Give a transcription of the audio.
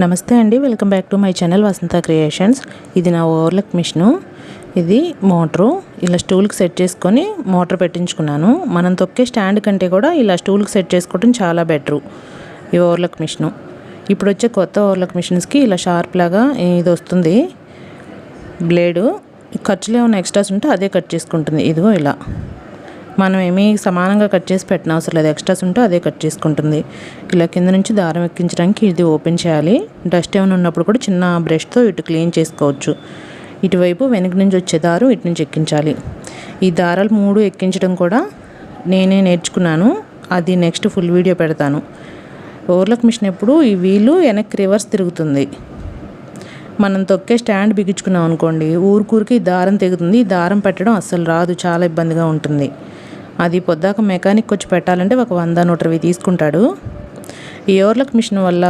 నమస్తే అండి, welcome back to my channel Vasantha creations. ఇది నా ఓవర్లక్ మిషను. ఇది మోటరు ఇలా స్టూల్కి సెట్ చేసుకొని మోటార్ పెట్టించుకున్నాను. మనం తొక్కే స్టాండ్ కంటే కూడా ఇలా స్టూల్కి సెట్ చేసుకోవడం చాలా బెటరు ఈ ఓవర్లక్ మిషను. ఇప్పుడు వచ్చే కొత్త ఓవర్లక్ మిషన్స్కి ఇలా షార్ప్ లాగా ఇది వస్తుంది బ్లేడు. ఖర్చులు ఏమైనా ఎక్స్ట్రాస్ ఉంటే అదే కట్ చేసుకుంటుంది. ఇదిగో ఇలా మనం ఏమీ సమానంగా కట్ చేసి పెట్టిన అవసరం లేదు. ఎక్స్ట్రాస్ ఉంటే అదే కట్ చేసుకుంటుంది. ఇలా కింద నుంచి దారం ఎక్కించడానికి ఇది ఓపెన్ చేయాలి. డస్ట్ ఏమైనా ఉన్నప్పుడు కూడా చిన్న బ్రష్తో ఇటు క్లీన్ చేసుకోవచ్చు. ఇటువైపు వెనక నుంచి వచ్చే దారం ఇటు నుంచి ఎక్కించాలి. ఈ దారాలు 3 ఎక్కించడం కూడా నేనే నేర్చుకున్నాను. అది నెక్స్ట్ ఫుల్ వీడియో పెడతాను. ఓవర్లక్ మిషన్ ఎప్పుడు ఈ వీలు వెనక్కి రివర్స్ తిరుగుతుంది. మనం తొక్కే స్టాండ్ బిగించుకున్నాం అనుకోండి, ఊరికి దారం తెగుతుంది. ఈ దారం పెట్టడం అస్సలు రాదు, చాలా ఇబ్బందిగా ఉంటుంది. అది పొద్దాక మెకానిక్ వచ్చి పెట్టాలంటే ఒక 100-120 తీసుకుంటాడు. ఈ ఓవర్లక్ మిషన్ వల్ల